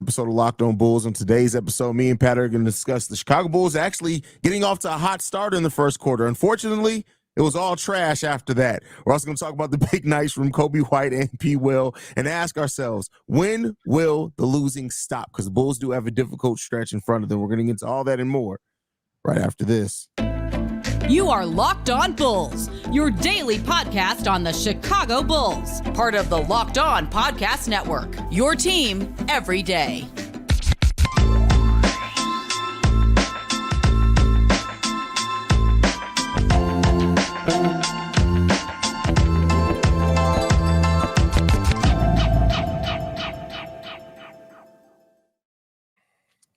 Episode of Locked On Bulls. On today's episode, me and Pat are going to discuss the Chicago Bulls actually getting off to a hot start in the first quarter. Unfortunately, it was all trash after that. We're also going to talk about the big nights from Kobe White and P. Will and ask ourselves, when will the losing stop? Because the Bulls do have a difficult stretch in front of them. We're going to get into all that and more right after this. You are Locked On Bulls, your daily podcast on the Chicago Bulls, part of the Locked On Podcast Network, your team every day.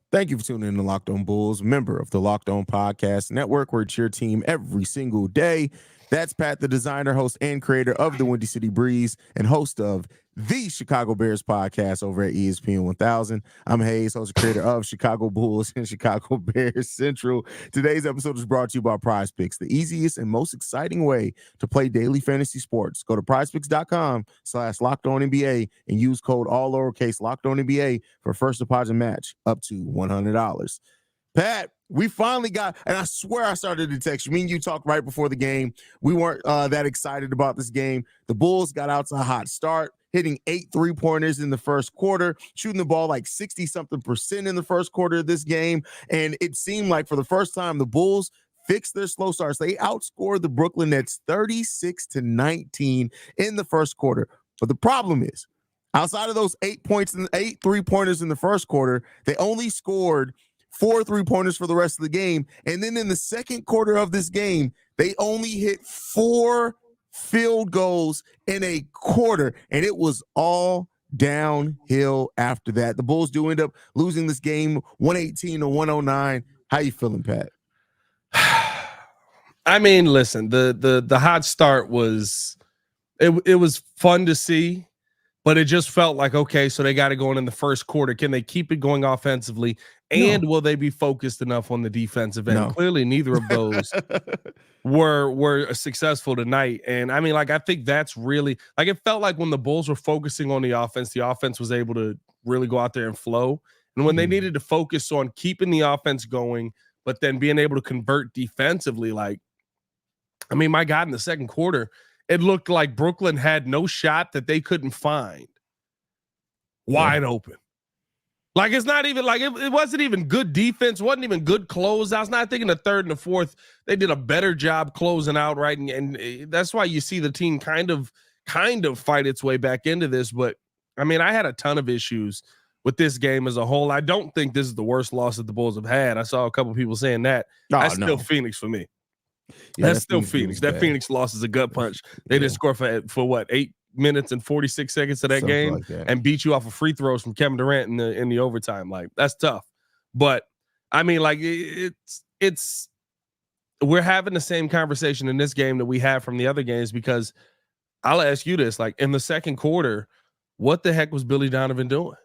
Thank you for tuning in to Locked On Bulls, member of the Locked On Podcast Network, where it's your team every single day. That's Pat the Designer, host and creator of the Windy City Breeze and host of the Chicago Bears podcast over at ESPN 1000. I'm Haize, host and creator of Chicago Bulls and Chicago Bears Central. Today's episode is brought to you by PrizePicks, the easiest and most exciting way to play daily fantasy sports. Go to prizepicks.com/LockedOnNBA and use code all lowercase LockedOnNBA for first deposit match up to $100. Pat, we finally got, and I swear I started to text you. Me and you talked right before the game. We weren't that excited about this game. The Bulls got out to a hot start, hitting 8 3-pointers in the first quarter, shooting the ball like 60-something% in the first quarter of this game. And it seemed like for the first time, the Bulls fixed their slow starts. They outscored the Brooklyn Nets 36-19 in the first quarter. But the problem is, outside of those 8 points and 8 3-pointers in the first quarter, they only scored 4 3-pointers for the rest of the game. And then in the second quarter of this game, they only hit 4 field goals in a quarter, and it was all downhill after that. The Bulls do end up losing this game 118-109. How you feeling, Pat? I mean, listen, the hot start was it was fun to see, but it just felt like, okay, so they got it going in the first quarter. Can they keep it going offensively? And will they be focused enough on the defensive end? No. Clearly, neither of those were successful tonight. And I mean, like, I think that's really, like, it felt like when the Bulls were focusing on the offense was able to really go out there and flow. And when they needed to focus on keeping the offense going, but then being able to convert defensively, like, I mean, my God, in the second quarter, it looked like Brooklyn had no shot that they couldn't find wide open. Like, it's not even like it wasn't even good defense, wasn't even good closeouts. Not thinking the third and the fourth, they did a better job closing out, right? And that's why you see the team kind of fight its way back into this. But I mean, I had a ton of issues with this game as a whole. I don't think this is the worst loss that the Bulls have had. I saw a couple people saying that. That's still Phoenix for me. Yeah, that's still Phoenix. That Phoenix loss is a gut punch. They didn't score for what, 8 minutes and 46 seconds of that game, like that, and beat you off of free throws from Kevin Durant in the overtime. Like, that's tough. But I mean, like, it's we're having the same conversation in this game that we have from the other games, because I'll ask you this, like, in the second quarter, what the heck was Billy Donovan doing?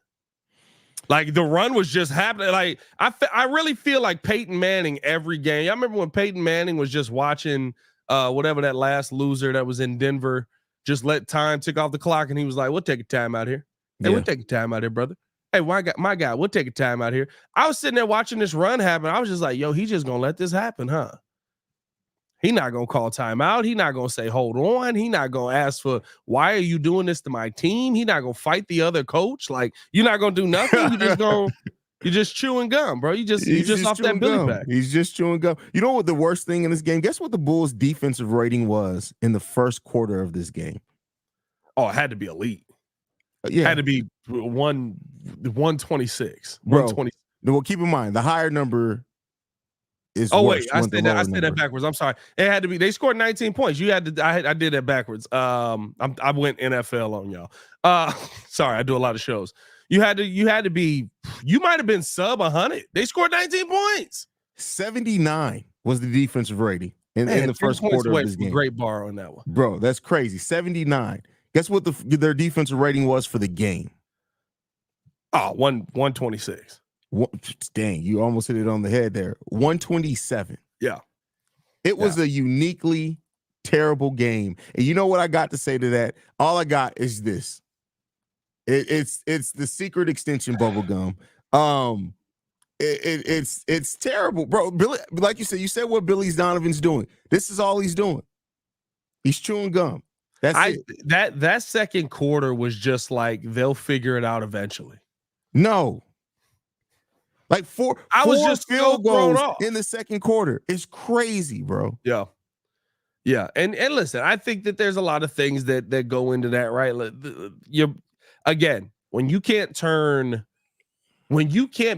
Like, the run was just happening. Like, I really feel like Peyton Manning every game. I remember when Peyton Manning was just watching whatever that last loser that was in Denver, just let time tick off the clock, and he was like, we'll take a time out here. Hey, we'll take a time out here, brother. Hey, my guy, we'll take a time out here. I was sitting there watching this run happen. I was just like, yo, he just going to let this happen, huh? He not going to call timeout. He not going to say, hold on. He not going to ask for, why are you doing this to my team? He not going to fight the other coach. Like, you're not going to do nothing. You're just chewing gum, bro. You just off that Billy back. He's just chewing gum. You know what the worst thing in this game? Guess what the Bulls' defensive rating was in the first quarter of this game? Oh, it had to be elite. It had to be 126. Bro, 120. Well, keep in mind, the higher number is wait, I said that backwards. I'm sorry. It had to be, they scored 19 points. You had to, I did that backwards. I went NFL on y'all. Sorry, I do a lot of shows. You had to be, you might have been sub 100. They scored 19 points. 79 was the defensive rating in the first quarter of this game. Great bar on that one. Bro, that's crazy. 79. Guess what their defensive rating was for the game? Oh, 126. Dang, you almost hit it on the head there. 127. Yeah. It was a uniquely terrible game. And you know what I got to say to that? All I got is this. It's the secret extension bubble gum. It's terrible, bro. Billy, like you said what Billy Donovan's doing. This is all he's doing. He's chewing gum. That's it. That second quarter was just like they'll figure it out eventually. No. Like four field goals in the second quarter. It's crazy, bro. Yeah. Yeah. And listen, I think that there's a lot of things that go into that, right? Again, when you can't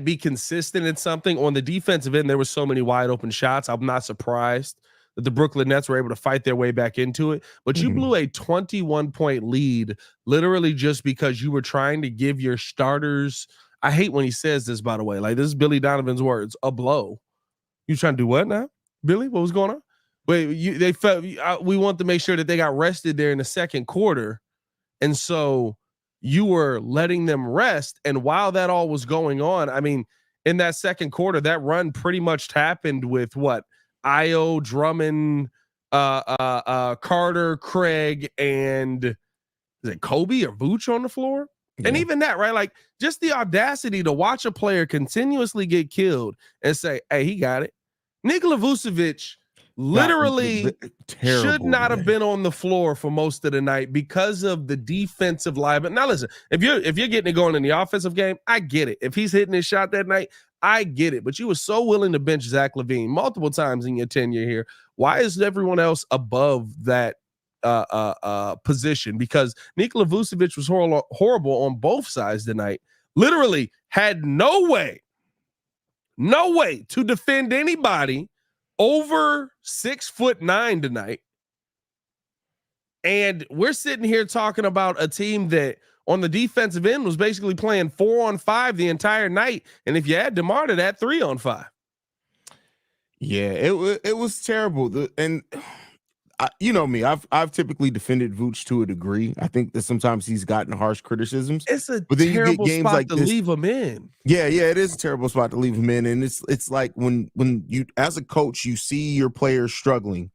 be consistent in something on the defensive end, there were so many wide open shots. I'm not surprised that the Brooklyn Nets were able to fight their way back into it. But you blew a 21-point lead literally just because you were trying to give your starters. I hate when he says this, by the way. Like, this is Billy Donovan's words, a blow. You trying to do what now, Billy? What was going on? Wait, we want to make sure that they got rested there in the second quarter. And so you were letting them rest. And while that all was going on, I mean, in that second quarter, that run pretty much happened with what? Io, Drummond, Carter, Craig, and is it Kobe or Vooch on the floor? Yeah. And even that, right? Like, just the audacity to watch a player continuously get killed and say, hey, he got it. Nikola Vucevic literally should not have been on the floor for most of the night because of the defensive liability. Now, listen, if you're getting it going in the offensive game, I get it. If he's hitting his shot that night, I get it. But you were so willing to bench Zach LaVine multiple times in your tenure here. Why is everyone else above that position? Because Nikola Vucevic was horrible on both sides tonight. Literally had no way to defend anybody over 6'9" tonight. And we're sitting here talking about a team that on the defensive end was basically playing 4-on-5 the entire night. And if you add DeMar to that, 3-on-5. Yeah, it was terrible. You know me, I've typically defended Vooch to a degree. I think that sometimes he's gotten harsh criticisms. It's a terrible spot like to leave him in. Yeah, it is a terrible spot to leave him in. And it's like when you, as a coach, you see your players struggling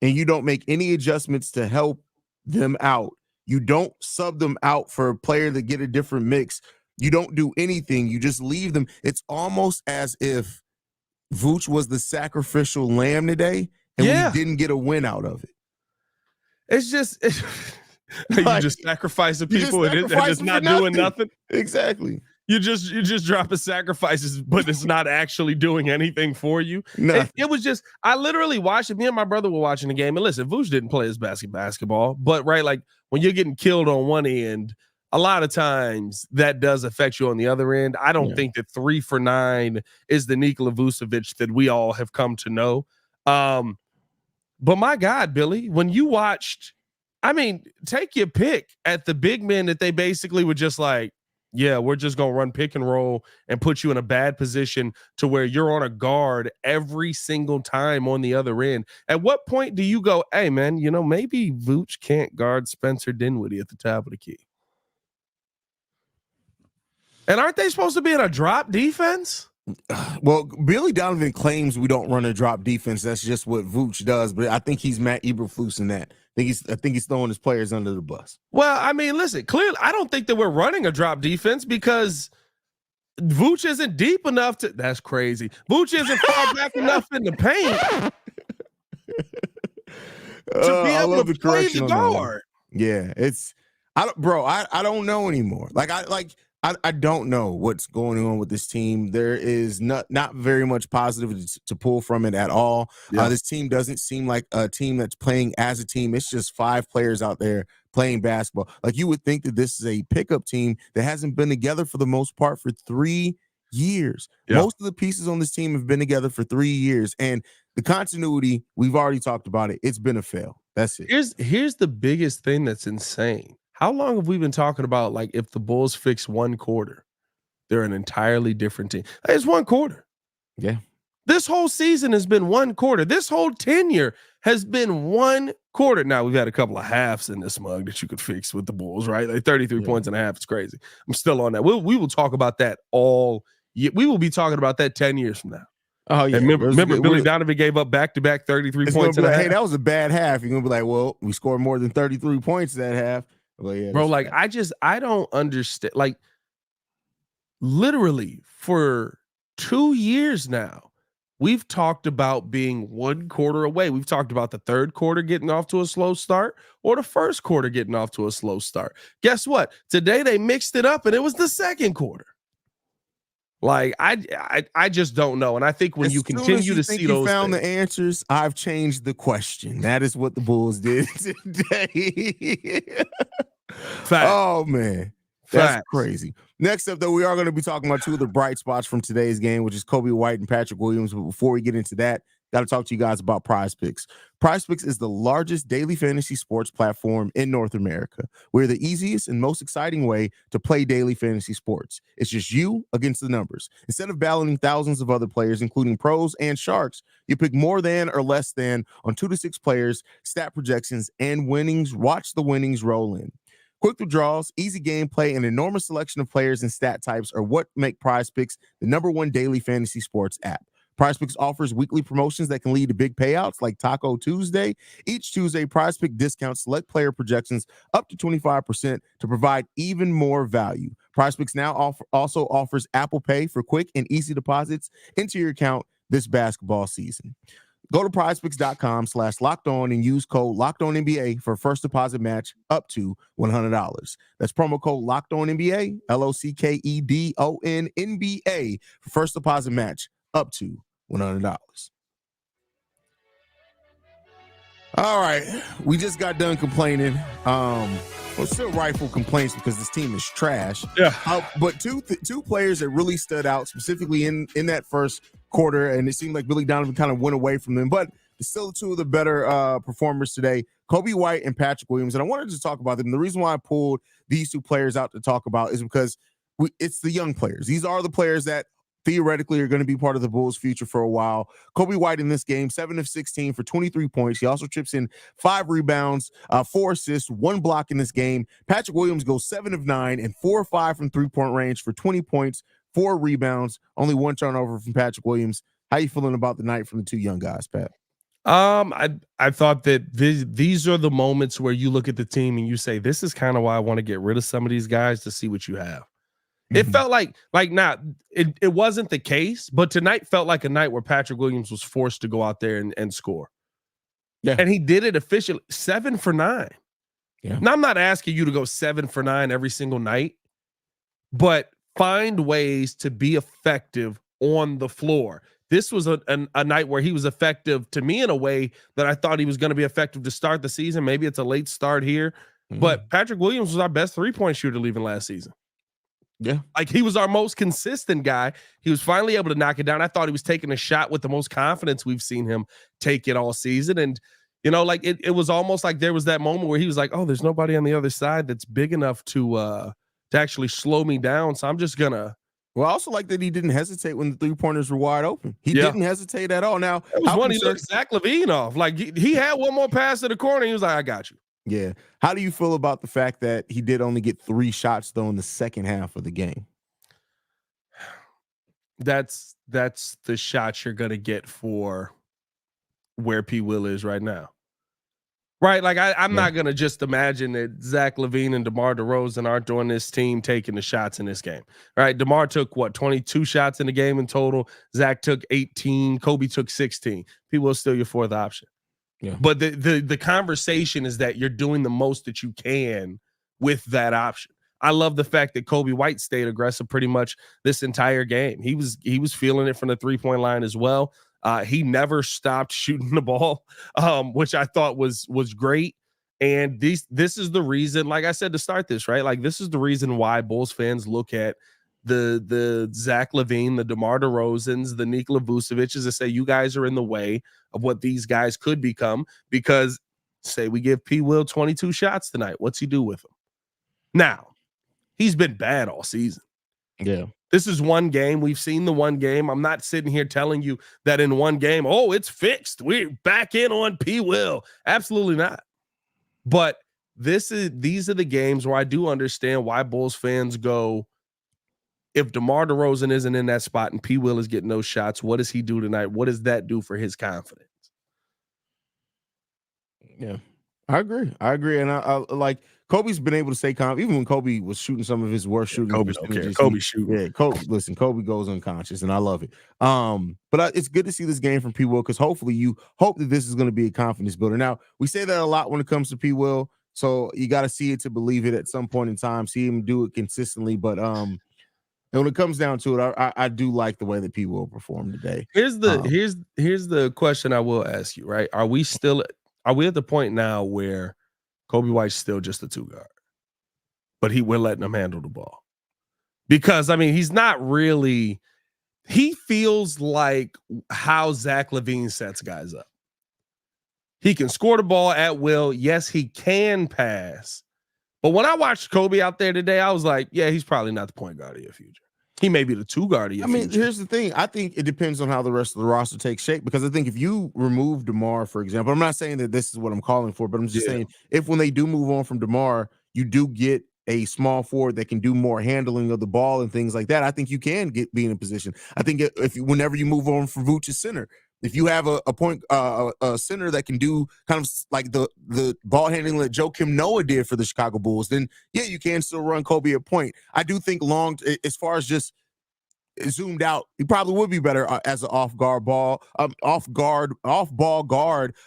and you don't make any adjustments to help them out. You don't sub them out for a player to get a different mix. You don't do anything. You just leave them. It's almost as if Vooch was the sacrificial lamb today, and we didn't get a win out of it. It's just you just sacrificing people and it's not doing nothing. Exactly. You just dropping sacrifices, but it's not actually doing anything for you. It was just, I literally watched it. Me and my brother were watching the game, and listen, Vooch didn't play his basketball, but right, like when you're getting killed on one end, a lot of times that does affect you on the other end. I don't think that 3 for 9 is the Nikola Vucevic that we all have come to know. But my God, Billy, when you watched, I mean, take your pick at the big men that they basically were just like, yeah, we're just going to run pick and roll and put you in a bad position to where you're on a guard every single time on the other end. At what point do you go, hey, man, maybe Vooch can't guard Spencer Dinwiddie at the top of the key? And aren't they supposed to be in a drop defense? Well, Billy Donovan claims we don't run a drop defense. That's just what Vooch does. But I think he's Matt Eberflus in that. I think he's throwing his players under the bus. Well, I mean, listen, clearly, I don't think that we're running a drop defense because Vooch isn't deep enough to. That's crazy. Vooch isn't far back enough in the paint to be able to play the guard. Yeah, I don't know anymore. I don't know what's going on with this team. There is not very much positive to pull from it at all. Yeah. This team doesn't seem like a team that's playing as a team. It's just 5 players out there playing basketball. Like, you would think that this is a pickup team that hasn't been together for the most part for 3 years. Yeah. Most of the pieces on this team have been together for 3 years. And the continuity, we've already talked about it. It's been a fail. That's it. Here's the biggest thing that's insane. How long have we been talking about, like, if the Bulls fix one quarter, they're an entirely different team? It's one quarter. Yeah. This whole season has been one quarter. This whole tenure has been one quarter. Now, we've had a couple of halves in this mug that you could fix with the Bulls, right? Like 33 points and a half. It's crazy. I'm still on that. We will talk about that all year. We will be talking about that 10 years from now. Oh, yeah. And remember Billy Donovan gave up back-to-back 33 points and a half. Hey, that was a bad half. You're going to be like, well, we scored more than 33 points that half. But yeah, Bro, that's like fact. I don't understand. Like literally for 2 years now, we've talked about being 1 quarter away. We've talked about the third quarter getting off to a slow start or the first quarter getting off to a slow start. Guess what? Today they mixed it up and it was the second quarter. Like I just don't know. And I think when As you soon as continue you to think see you those found things, the answers, I've changed the question. That is what the Bulls did today. facts, Oh man, that's facts. crazy. Next up, though, we are going to be talking about two of the bright spots from today's game, which is Kobe White and Patrick Williams. But before we get into that, got to talk to you guys about PrizePicks. PrizePicks is the largest daily fantasy sports platform in North America. We're the easiest and most exciting way to play daily fantasy sports. It's just you against the numbers. Instead of battling thousands of other players, including pros and sharks, you pick more than or less than on 2 to 6 players, stat projections, and winnings. Watch the winnings roll in. Quick withdrawals, easy gameplay, and an enormous selection of players and stat types are what make PrizePicks the #1 daily fantasy sports app. PrizePicks offers weekly promotions that can lead to big payouts like Taco Tuesday. Each Tuesday, PrizePicks discounts select player projections up to 25% to provide even more value. PrizePicks now also offers Apple Pay for quick and easy deposits into your account this basketball season. Go to prizepicks.com/lockedon and use code LockedOnNBA for first deposit match up to $100. That's promo code LockedOnNBA, LOCKEDONNBA for first deposit match up to $100. All right, we just got done complaining. Well, still rightful complaints because this team is trash. Yeah. But two players that really stood out specifically in that first quarter, and it seemed like Billy Donovan kind of went away from them, but still two of the better performers today, Kobe White and Patrick Williams. And I wanted to talk about them. The reason why I pulled these two players out to talk about is because it's the young players. These are the players that theoretically are going to be part of the Bulls' future for a while. Kobe White in this game, 7 of 16 for 23 points. He also chips in 5 rebounds, 4 assists, 1 block in this game. Patrick Williams goes 7 of 9 and 4 of 5 from three-point range for 20 points, 4 rebounds, only 1 turnover from Patrick Williams. How you feeling about the night from the two young guys, Pat? I thought that these are the moments where you look at the team and you say, this is kind of why I want to get rid of some of these guys to see what you have. It felt like not it wasn't the case, but tonight felt like a night where Patrick Williams was forced to go out there and score. Yeah. And he did it efficiently, 7 for 9. Yeah. Now I'm not asking you to go 7 for 9 every single night, but find ways to be effective on the floor. This was a night where he was effective to me in a way that I thought he was going to be effective to start the season. Maybe it's a late start here, but Patrick Williams was our best 3-point shooter leaving last season. Yeah. Like he was our most consistent guy. He was finally able to knock it down. I thought he was taking a shot with the most confidence we've seen him take it all season. And, you know, like it was almost like there was that moment where he was like, oh, there's nobody on the other side that's big enough to actually slow me down. So I'm just gonna. Well, I also like that he didn't hesitate when the 3-pointers were wide open. He didn't hesitate at all. Now, it was one he looked Zach LaVine off. Like he had one more pass to the corner. He was like, I got you. Yeah. How do you feel about the fact that he did only get 3 shots, though, in the second half of the game? That's the shot you're going to get for where P. Will is right now. Right? Like, I'm not going to just imagine that Zach LaVine and DeMar DeRozan aren't doing this team taking the shots in this game. Right? DeMar took, 22 shots in the game in total. Zach took 18. Kobe took 16. P. Will's still your 4th option. Yeah. But the conversation is that you're doing the most that you can with that option. I love the fact that Kobe White stayed aggressive pretty much this entire game. He was feeling it from the 3-point line as well. He never stopped shooting the ball, which I thought was great. And this is the reason, like I said to start this, right? Like this is the reason why Bulls fans look at the Zach LaVine, the DeMar DeRozans, the Nikola Vucevic's, to say you guys are in the way of what these guys could become, because say we give P. Will 22 shots tonight. What's he do with them? Now, he's been bad all season. Yeah. This is one game. We've seen the one game. I'm not sitting here telling you that in one game, oh, it's fixed. We're back in on P. Will. Absolutely not. But these are the games where I do understand why Bulls fans go, if DeMar DeRozan isn't in that spot and P. Will is getting those shots, what does he do tonight? What does that do for his confidence? Yeah. I agree. And I like Kobe's been able to stay calm, even when Kobe was shooting some of his worst shooting Kobe don't care. percentages. Kobe shooting. Yeah, Kobe goes unconscious, and I love it. But it's good to see this game from P. Will, because hopefully you hope that this is going to be a confidence builder. Now, we say that a lot when it comes to P. Will, so you got to see it to believe it at some point in time, see him do it consistently. But and when it comes down to it, I do like the way that P. Will performed today. Here's the question I will ask you, right? Are we at the point now where Kobe White's still just a 2-guard, but we're letting him handle the ball? Because I mean, he's not really. He feels like how Zach LaVine sets guys up. He can score the ball at will. Yes, he can pass. But when I watched Kobe out there today, I was like, yeah, he's probably not the point guard of your future. He may be the 2-guard of your future. Here's the thing. I think it depends on how the rest of the roster takes shape, because I think if you remove DeMar, for example, I'm not saying that this is what I'm calling for, but I'm just saying if when they do move on from DeMar, you do get a small forward that can do more handling of the ball and things like that, I think you can be in a position. I think whenever you move on from Vooch's center, if you have a center that can do kind of like the ball handling that Joakim Noah did for the Chicago Bulls, then yeah, you can still run Kobe at point. I do think as far as just zoomed out, he probably would be better as an off ball guard.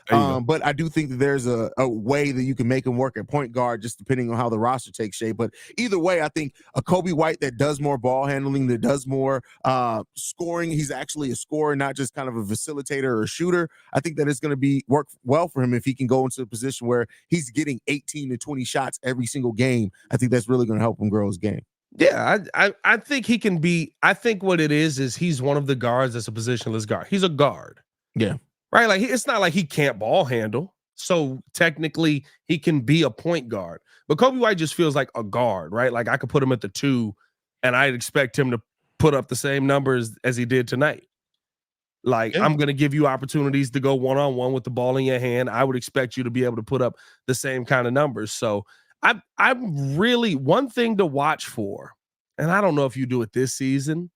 But I do think that there's a way that you can make him work at point guard, just depending on how the roster takes shape. But either way, I think a Kobe White that does more ball handling, that does more scoring, he's actually a scorer, not just kind of a facilitator or a shooter. I think that it's going to work well for him if he can go into a position where he's getting 18 to 20 shots every single game. I think that's really going to help him grow his game. Yeah, I think he can be. I think what it is he's one of the guards that's a positionless guard. He's a guard. Yeah. Right? Like, it's not like he can't ball handle. So technically he can be a point guard. But Kobe White just feels like a guard, right? Like, I could put him at the 2 and I'd expect him to put up the same numbers as he did tonight. Like, I'm going to give you opportunities to go one-on-one with the ball in your hand. I would expect you to be able to put up the same kind of numbers. So I'm really, one thing to watch for, and I don't know if you do it this season,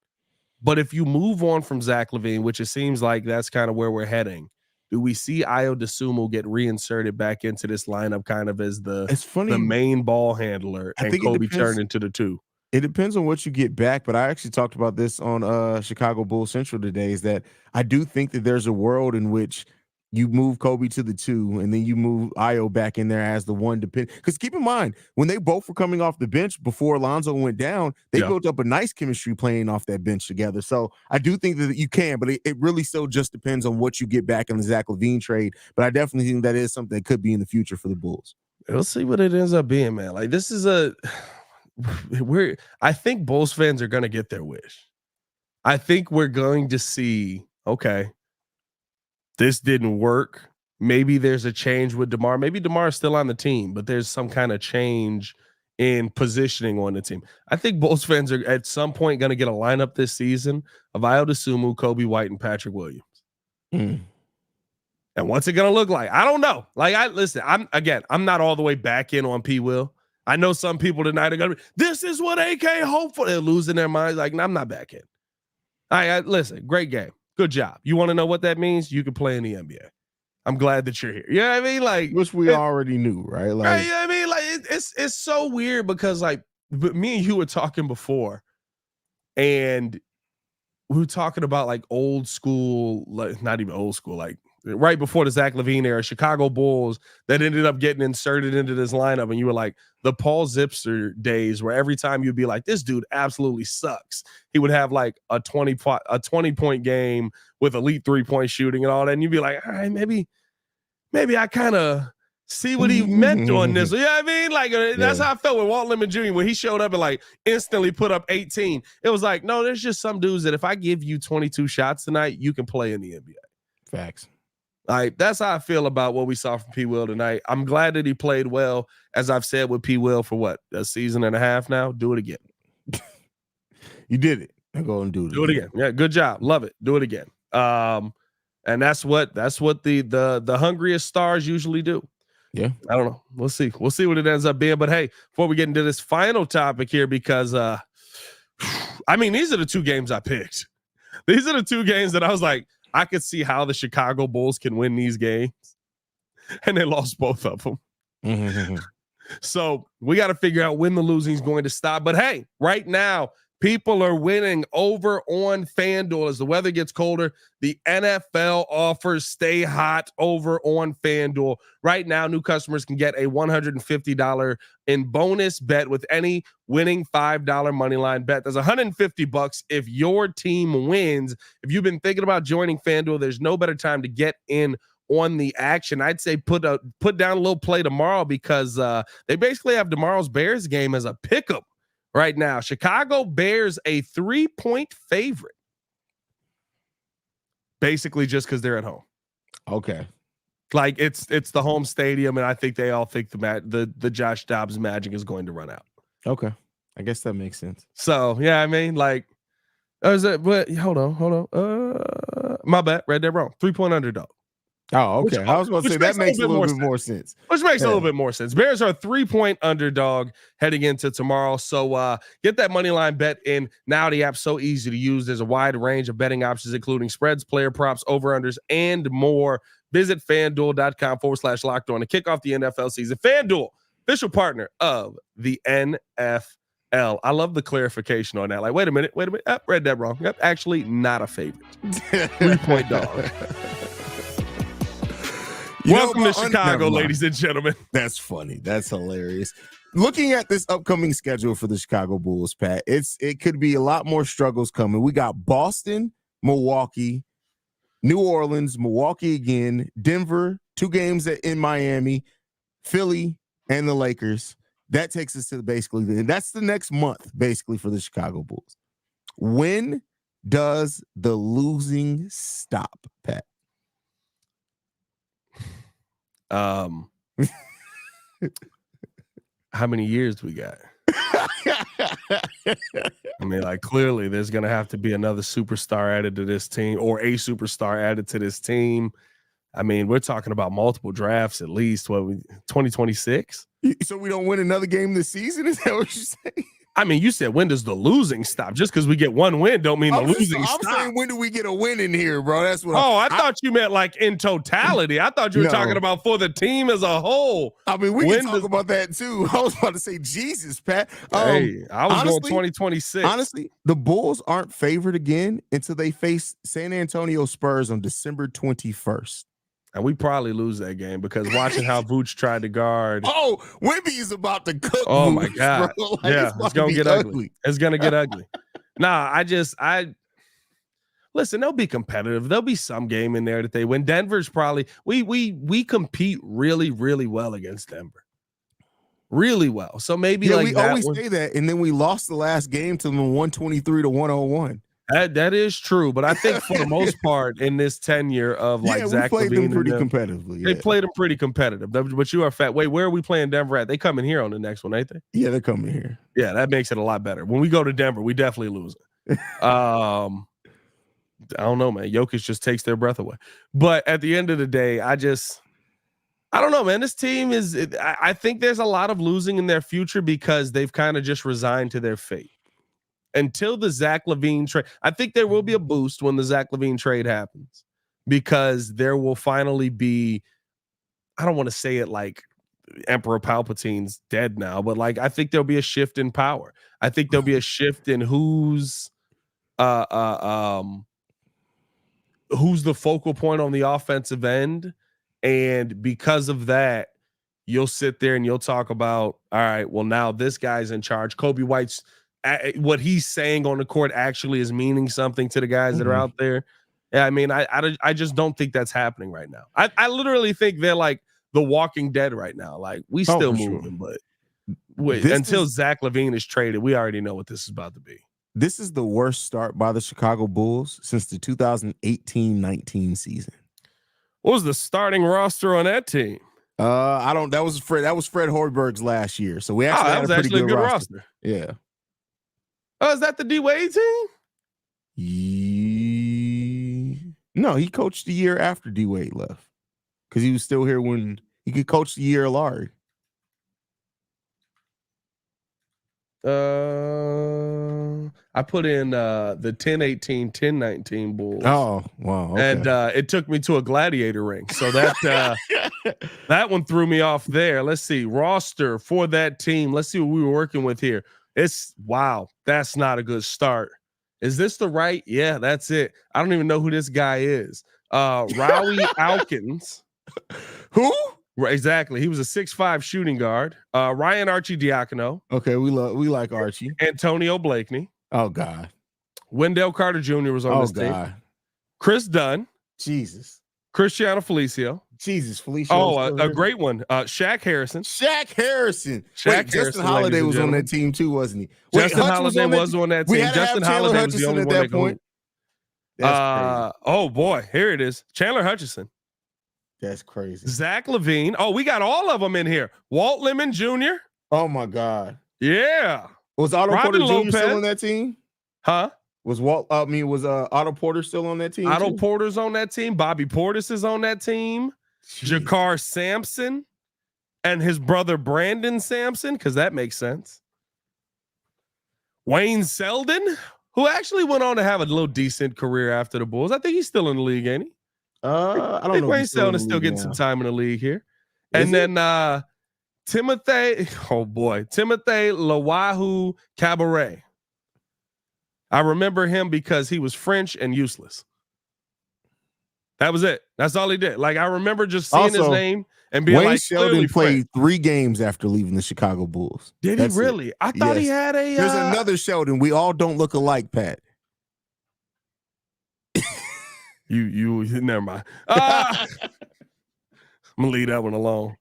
but if you move on from Zach LaVine, which it seems like that's kind of where we're heading, do we see Ayo Dosunmu get reinserted back into this lineup kind of as the main ball handler, and Kobe turned into the 2? It depends on what you get back, but I actually talked about this on Chicago Bulls Central today, is that I do think that there's a world in which you move Kobe to the 2, and then you move Ayo back in there as the 1. Because keep in mind, when they both were coming off the bench before Alonzo went down, they built up a nice chemistry playing off that bench together. So I do think that you can, but it really still just depends on what you get back in the Zach LaVine trade. But I definitely think that is something that could be in the future for the Bulls. We'll see what it ends up being, man. Like, this is I think Bulls fans are going to get their wish. I think we're going to see, okay, this didn't work. Maybe there's a change with DeMar. Maybe DeMar is still on the team, but there's some kind of change in positioning on the team. I think Bulls fans are at some point going to get a lineup this season of Ayo Dosunmu, Kobe White, and Patrick Williams. And what's it going to look like? I don't know. Like, I'm not all the way back in on P. Will. I know some people tonight are going to be, this is what AK hoped for. They're losing their minds. Like, no, I'm not back in. Listen, great game. Good job. You want to know what that means? You can play in the NBA. I'm glad that you're here. You know what I mean? Like, which we already knew, right? Like, right, you know what I mean? Like, it's so weird because, like, but me and you were talking before, and we were talking about like old school, like not even old school, like right before the Zach LaVine era, Chicago Bulls that ended up getting inserted into this lineup. And you were like, the Paul Zipser days, where every time you'd be like, this dude absolutely sucks. He would have like a 20-point game with elite 3-point shooting and all that. And you'd be like, all right, maybe I kind of see what he meant on this. You know what I mean? Like, that's how I felt with Walt Lemon Jr. when he showed up and like instantly put up 18. It was like, no, there's just some dudes that if I give you 22 shots tonight, you can play in the NBA. Facts. Like, that's how I feel about what we saw from P. Will tonight. I'm glad that he played well, as I've said with P. Will for what, a season and a half now. Do it again. You did it. I'm going to do it again. Yeah, good job. Love it. Do it again. And that's what the hungriest stars usually do. Yeah. I don't know. We'll see. We'll see what it ends up being. But hey, before we get into this final topic here, because I mean, these are the 2 games I picked. These are the 2 games that I was like, I could see how the Chicago Bulls can win these games, and they lost both of them. So we got to figure out when the losing is going to stop. But hey, right now, people are winning over on FanDuel as the weather gets colder. The NFL offers stay hot over on FanDuel. Right now, new customers can get a $150 in bonus bet with any winning $5 moneyline bet. There's $150 if your team wins. If you've been thinking about joining FanDuel, there's no better time to get in on the action. I'd say put down a little play tomorrow because they basically have tomorrow's Bears game as a pick'em right now. Chicago Bears a 3-point favorite, basically just because they're at home. Okay, like it's the home stadium, and I think they all think the Josh Dobbs magic is going to run out. Okay, I guess that makes sense. So yeah, I mean, like, but hold on, my bad, read that wrong. 3-point underdog. Oh, okay. I was going to say that makes a little bit more sense. Which makes a little bit more sense. Bears are a 3-point underdog heading into tomorrow. So get that money line bet in. Now the app's so easy to use. There's a wide range of betting options, including spreads, player props, over-unders, and more. Visit FanDuel.com/locked on to kick off the NFL season. FanDuel, official partner of the NFL. I love the clarification on that. Like, wait a minute. Read that wrong. Yep, actually not a favorite. 3-point dog. Welcome to Chicago, ladies and gentlemen. That's funny. That's hilarious. Looking at this upcoming schedule for the Chicago Bulls, Pat, it could be a lot more struggles coming. We got Boston, Milwaukee, New Orleans, Milwaukee again, Denver, 2 games in Miami, Philly, and the Lakers. That takes us to basically, that's the next month, basically, for the Chicago Bulls. When does the losing stop, Pat? How many years we got? I mean, like, clearly there's going to have to be another superstar added to this team, or a superstar added to this team. I mean, we're talking about multiple drafts, at least 2026. So we don't win another game this season? Is that what you're saying? I mean, you said, when does the losing stop? Just because we get one win don't mean the losing stops. I'm saying, when do we get a win in here, bro? That's what. I thought you meant like in totality. I thought you were talking about for the team as a whole. I mean, we can talk about that too. I was about to say, Jesus, Pat. Hey, I was going 2026. Honestly, the Bulls aren't favored again until they face San Antonio Spurs on December 21st. And we probably lose that game because watching how Vooch tried to guard. Oh, Wemby is about to cook. Oh, Vooch, my God. Like, yeah, it's going to get ugly. It's going to get ugly. Nah, listen, they'll be competitive. There'll be some game in there that they win. Denver's probably, we compete really, really well against Denver. Really well. So maybe we always say that, and then we lost the last game to them 123-101. That is true, but I think for the most part in this tenure of Zach we played LaVine them pretty competitively. They played them pretty competitive. But you are fat. Wait, where are we playing Denver at? They coming here on the next one, ain't they? Yeah, they're coming here. Yeah, that makes it a lot better. When we go to Denver, we definitely lose it. I don't know, man. Jokic just takes their breath away. But at the end of the day, I don't know, man. This team I think there's a lot of losing in their future because they've kind of just resigned to their fate. Until the Zach LaVine trade, I think there will be a boost when the Zach LaVine trade happens because there will finally be, I don't want to say it like Emperor Palpatine's dead now, but like I think there'll be a shift in power. I think there'll be a shift in who's the focal point on the offensive end. And because of that, you'll sit there and you'll talk about, all right, well, now this guy's in charge. Kobe White's what he's saying on the court actually is meaning something to the guys that are out there. Yeah, I mean, I just don't think that's happening right now. I literally think they're like the Walking Dead right now. Like we still moving, but until Zach LaVine is traded, we already know what this is about to be. This is the worst start by the Chicago Bulls since the 2018-19 season. What was the starting roster on that team? That was Fred Hoiberg's last year. So we actually had a pretty good roster. Yeah. Oh, is that the D-Wade team? No, he coached the year after D-Wade left because he was still here when he could coach the year of Larry. I I put in the 10-18, 10-19 Bulls. Oh, wow. Okay. And it took me to a gladiator ring. So that that one threw me off there. Let's see. Roster for that team. Let's see what we were working with here. Wow, that's not a good start. Is this the right? Yeah, that's it. I don't even know who this guy is. Rowie Alkins. Who? Exactly. He was a 6'5" shooting guard. Ryan Arcidiacono. Okay, we like Archie. Antonio Blakeney. Oh God. Wendell Carter Jr. was on this team. Chris Dunn. Jesus. Cristiano Felicio. Jesus, Felicio. Oh, a great one. Shaq Harrison. Justin Holiday was on that team too, wasn't he? Justin Holiday was on that team. Justin Holiday was the only one that point. Oh boy, here it is. Chandler Hutchison. That's crazy. Zach LaVine. Oh, we got all of them in here. Walt Lemon Jr. Oh my God. Yeah. Was Otto Porter Jr. still on that team? Huh? Was Otto Porter still on that team? Otto Porter's on that team. Bobby Portis is on that team. Jeez. Jakar Sampson and his brother Brandon Sampson, because that makes sense. Wayne Selden, who actually went on to have a little decent career after the Bulls. I think he's still in the league, ain't he? I don't know. Wayne Selden is still getting some time in the league here. And then Timothy Lawahu Cabaret. I remember him because he was French and useless. That was it. That's all he did. Like, I remember just seeing his name and being Wayne Sheldon played 3 games after leaving the Chicago Bulls. Did he really? I thought he had a. There's another Sheldon. We all don't look alike, Pat. You never mind. I'm gonna leave that one alone.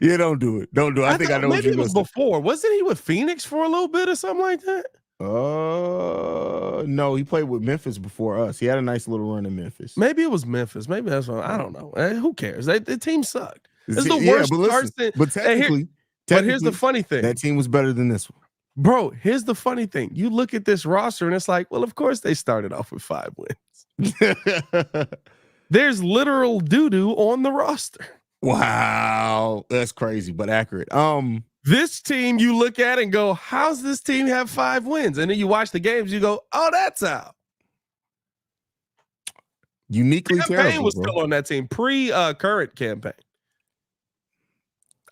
Yeah, don't do it. Don't do it. I think I know what maybe it was before. Wasn't he with Phoenix for a little bit or something like that? No, he played with Memphis before us. He had a nice little run in Memphis. Maybe it was Memphis. Maybe that's what I don't know. Who cares? The team sucked. It's the worst start. But technically, here's the funny thing. That team was better than this one. Bro, here's the funny thing. You look at this roster and it's like, well, of course they started off with 5 wins. There's literal doo-doo on the roster. Wow. That's crazy, but accurate. This team, you look at it and go, how's this team have 5 wins? And then you watch the games, you go, oh, that's how. Uniquely terrible, was still on that team, pre-current campaign.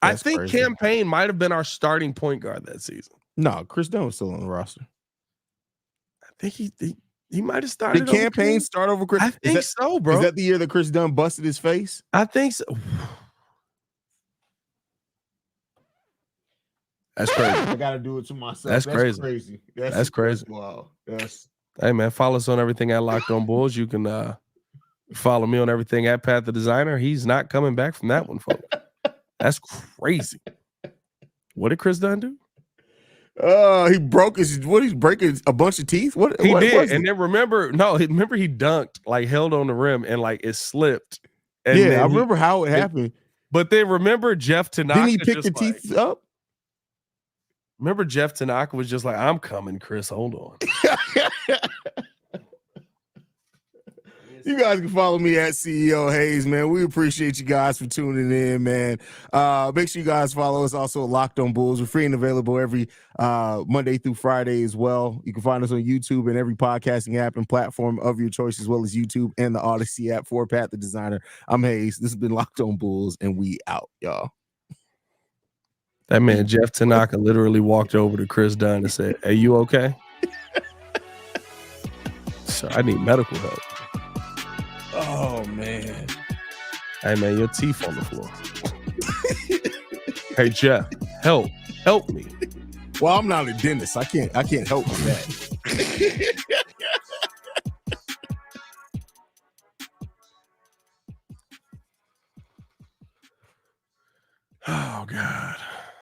I think crazy. Campaign might have been our starting point guard that season. No, Chris Dunn was still on the roster. I think he might have started. Did Campaign start over Chris? I think so, bro. Is that the year that Chris Dunn busted his face? I think so. That's crazy. I gotta do it to myself. That's crazy. That's crazy. Wow. Hey man, follow us on everything at Locked On Bulls. You can follow me on everything at Pat the Designer. He's not coming back from that one, folks. That's crazy. What did Chris Dunn do? He broke he's breaking a bunch of teeth? What he what did. And then remember he dunked, like held on the rim and like it slipped. And I remember how it happened. But then remember Jeff Tanaka. Didn't he pick the teeth up? Remember Jeff Tanaka was just like, I'm coming, Chris. Hold on. You guys can follow me at CEO Haize, man. We appreciate you guys for tuning in, man. Make sure you guys follow us also at Locked On Bulls. We're free and available every Monday through Friday as well. You can find us on YouTube and every podcasting app and platform of your choice, as well as YouTube and the Odyssey app. For Pat the Designer, I'm Haize. This has been Locked On Bulls, and we out, y'all. That man, Jeff Tanaka, literally walked over to Chris Dunn and said, "Hey, you okay?" So I need medical help. Oh, man. Hey, man, your teeth on the floor. Hey, Jeff, help me. Well, I'm not a dentist. I can't help with that. Oh, God.